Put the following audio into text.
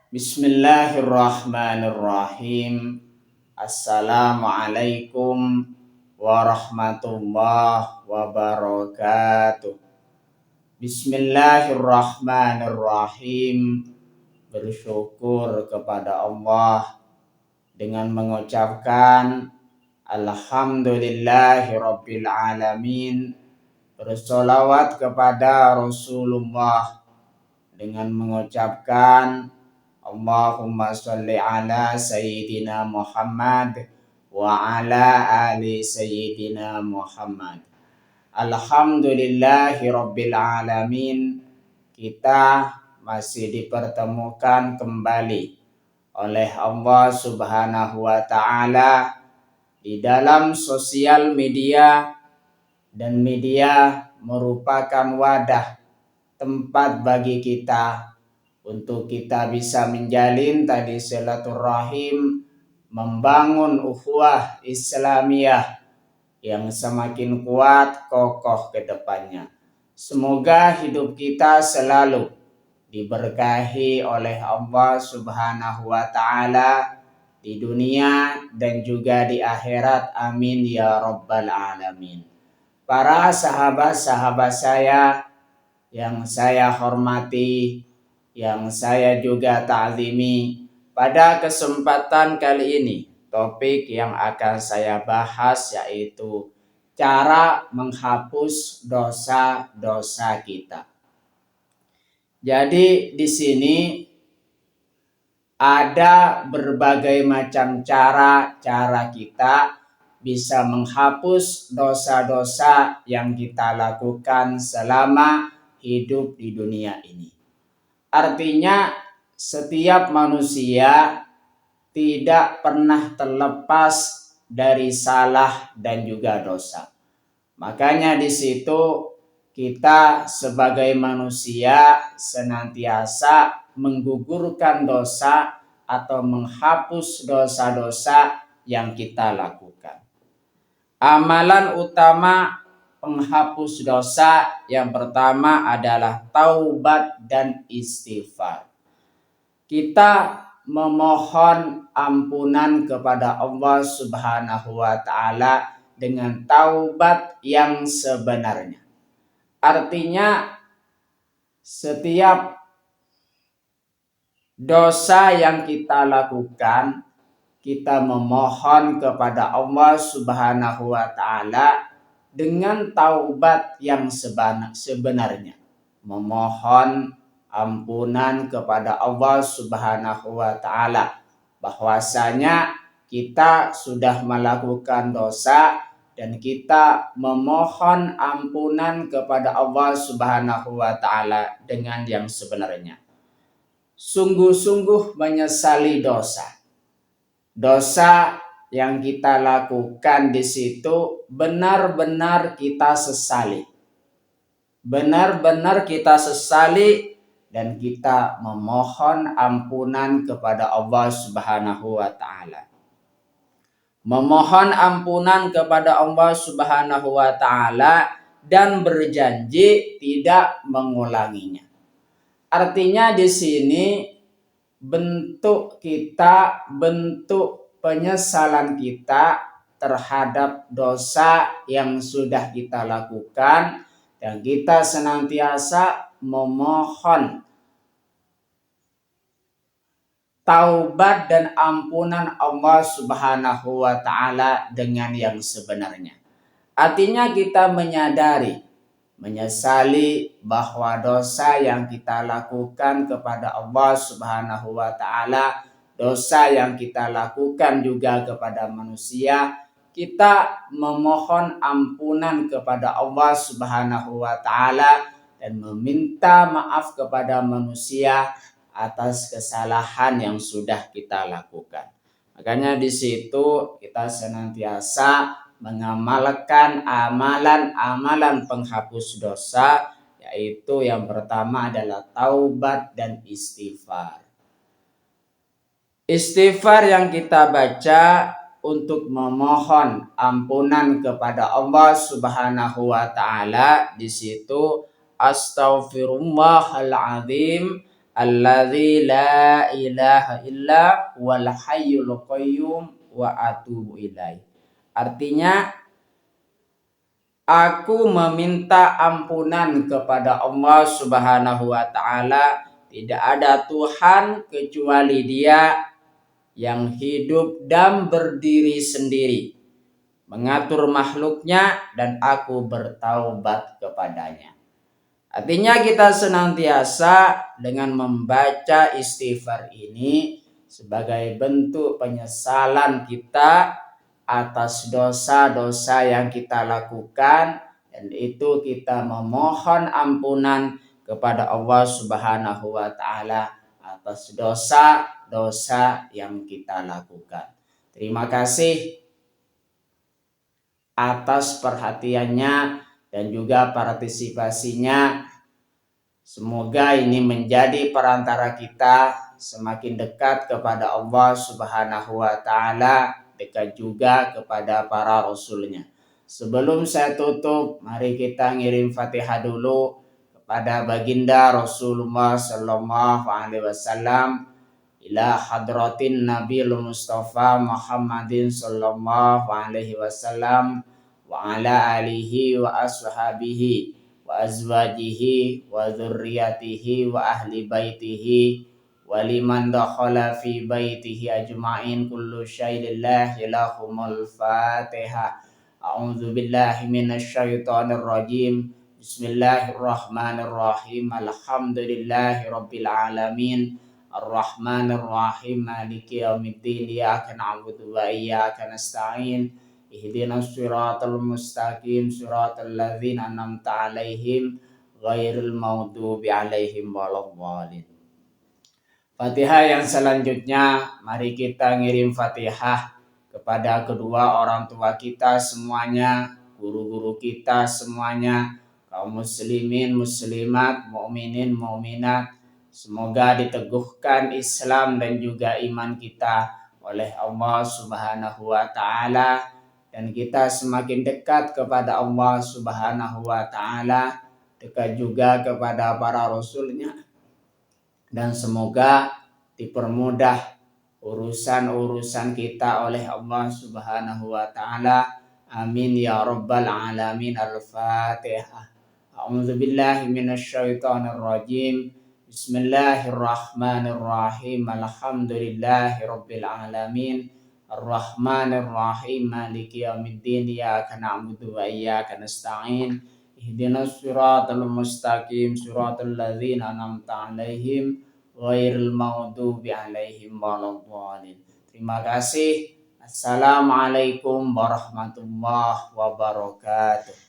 Bismillahirrahmanirrahim. Assalamualaikum warahmatullahi wabarakatuh. Bismillahirrahmanirrahim. Bersyukur kepada Allah dengan mengucapkan Alhamdulillahirabbil alamin. Bersolawat kepada Rasulullah dengan mengucapkan Allahumma sholli ala Sayyidina Muhammad wa ala ali Sayyidina Muhammad. Alhamdulillahi Rabbil Alamin. Kita masih dipertemukan kembali oleh Allah Subhanahu wa Ta'ala di dalam sosial media, dan media merupakan wadah tempat bagi kita untuk kita bisa menjalin tali silaturahim, membangun ukhuwah Islamiyah yang semakin kuat kokoh ke depannya. Semoga hidup kita selalu diberkahi oleh Allah Subhanahu wa Ta'ala di dunia dan juga di akhirat. Amin ya rabbal alamin. Para sahabat-sahabat saya yang saya hormati, yang saya juga ta'zimi, pada kesempatan kali ini topik yang akan saya bahas yaitu cara menghapus dosa-dosa kita. Jadi di sini ada berbagai macam cara kita bisa menghapus dosa-dosa yang kita lakukan selama hidup di dunia ini. Artinya setiap manusia tidak pernah terlepas dari salah dan juga dosa. Makanya di situ kita sebagai manusia senantiasa menggugurkan dosa atau menghapus dosa-dosa yang kita lakukan. Amalan utama penghapus dosa yang pertama adalah taubat dan istighfar. Kita memohon ampunan kepada Allah Subhanahu wa Ta'ala dengan taubat yang sebenarnya. Artinya setiap dosa yang kita lakukan, kita memohon kepada Allah Subhanahu wa Ta'ala dengan taubat yang sebenarnya, memohon ampunan kepada Allah Subhanahu wa Ta'ala bahwasanya kita sudah melakukan dosa dan kita memohon ampunan kepada Allah Subhanahu wa Ta'ala dengan yang sebenarnya. Sungguh-sungguh menyesali dosa yang kita lakukan di situ benar-benar kita sesali. Benar-benar kita sesali dan kita memohon ampunan kepada Allah Subhanahu wa Ta'ala. Memohon ampunan kepada Allah Subhanahu wa Ta'ala dan berjanji tidak mengulanginya. Artinya di sini bentuk penyesalan kita terhadap dosa yang sudah kita lakukan, dan kita senantiasa memohon taubat dan ampunan Allah Subhanahu wa Ta'ala dengan yang sebenarnya. Artinya kita menyesali bahwa dosa yang kita lakukan kepada Allah Subhanahu wa Ta'ala, dosa yang kita lakukan juga kepada manusia, kita memohon ampunan kepada Allah Subhanahu wa Ta'ala dan meminta maaf kepada manusia atas kesalahan yang sudah kita lakukan. Makanya di situ kita senantiasa mengamalkan amalan-amalan penghapus dosa, yaitu yang pertama adalah taubat dan istighfar. Istighfar yang kita baca untuk memohon ampunan kepada Allah Subhanahu wa Ta'ala, di situ astaghfirullahaladzim Allazi la ilaha illa wal hayyul qayyum wa atubu ilaih. Artinya, aku meminta ampunan kepada Allah Subhanahu wa taala. Tidak ada Tuhan kecuali Dia yang hidup dan berdiri sendiri, mengatur makhluknya, dan aku bertaubat kepadanya. Artinya kita senantiasa dengan membaca istighfar ini sebagai bentuk penyesalan kita atas dosa-dosa yang kita lakukan, dan itu kita memohon ampunan kepada Allah Subhanahu wa taala atas dosa-dosa yang kita lakukan. Terima kasih atas perhatiannya dan juga partisipasinya. Semoga ini menjadi perantara kita semakin dekat kepada Allah Subhanahu wa taala, dekat juga kepada para rasulnya. Sebelum saya tutup, mari kita ngirim Fatihah dulu kepada baginda Rasulullah sallallahu alaihi wasallam, ila hadratin Nabiul Mustafa Muhammadin sallallahu alaihi wasallam wa ala alihi wa ashabihi wa azwajihi wa dzurriyyatihi wa ahli baitihi wa liman dakhala fi baitihi ajma'in kullu syai'in lillahi lahumul Fatihah. A'udzu billahi minasyaitonir rajim. Bismillahirrahmanirrahim. Alhamdulillahi rabbil alamin. Ar-Rahmanir Rahim. Maliki yaumiddin. Iyyaka na'budu wa iyyaka nasta'in. Ihdinas siratal mustaqim, siratal ladzina an'amta 'alaihim ghairil maghdubi 'alaihim waladdallin. Fatihah yang selanjutnya, mari kita ngirim Fatihah kepada kedua orang tua kita semuanya, guru-guru kita semuanya, kaum muslimin, muslimat, mukminin, mukminat. Semoga diteguhkan Islam dan juga iman kita oleh Allah Subhanahu wa taala, dan kita semakin dekat kepada Allah Subhanahu wa taala, dekat juga kepada para rasulnya, dan semoga dipermudah urusan-urusan kita oleh Allah Subhanahu wa taala. Amin ya rabbal alamin. Al-Fatihah. A'udzu billahi minasyaitonir rajim. Bismillahirrahmanirrahim. Alhamdulillahi rabbil alamin. Ar-Rahmanir Rahim. Maliki yaumiddin. Iyyaka na'budu wa iyyaka nasta'in. Ihdinas siratal mustaqim, siratal ladzina an'amta 'alaihim ghairil maghdubi 'alaihim waladdallin. Terima kasih. Assalamualaikum warahmatullahi wabarakatuh.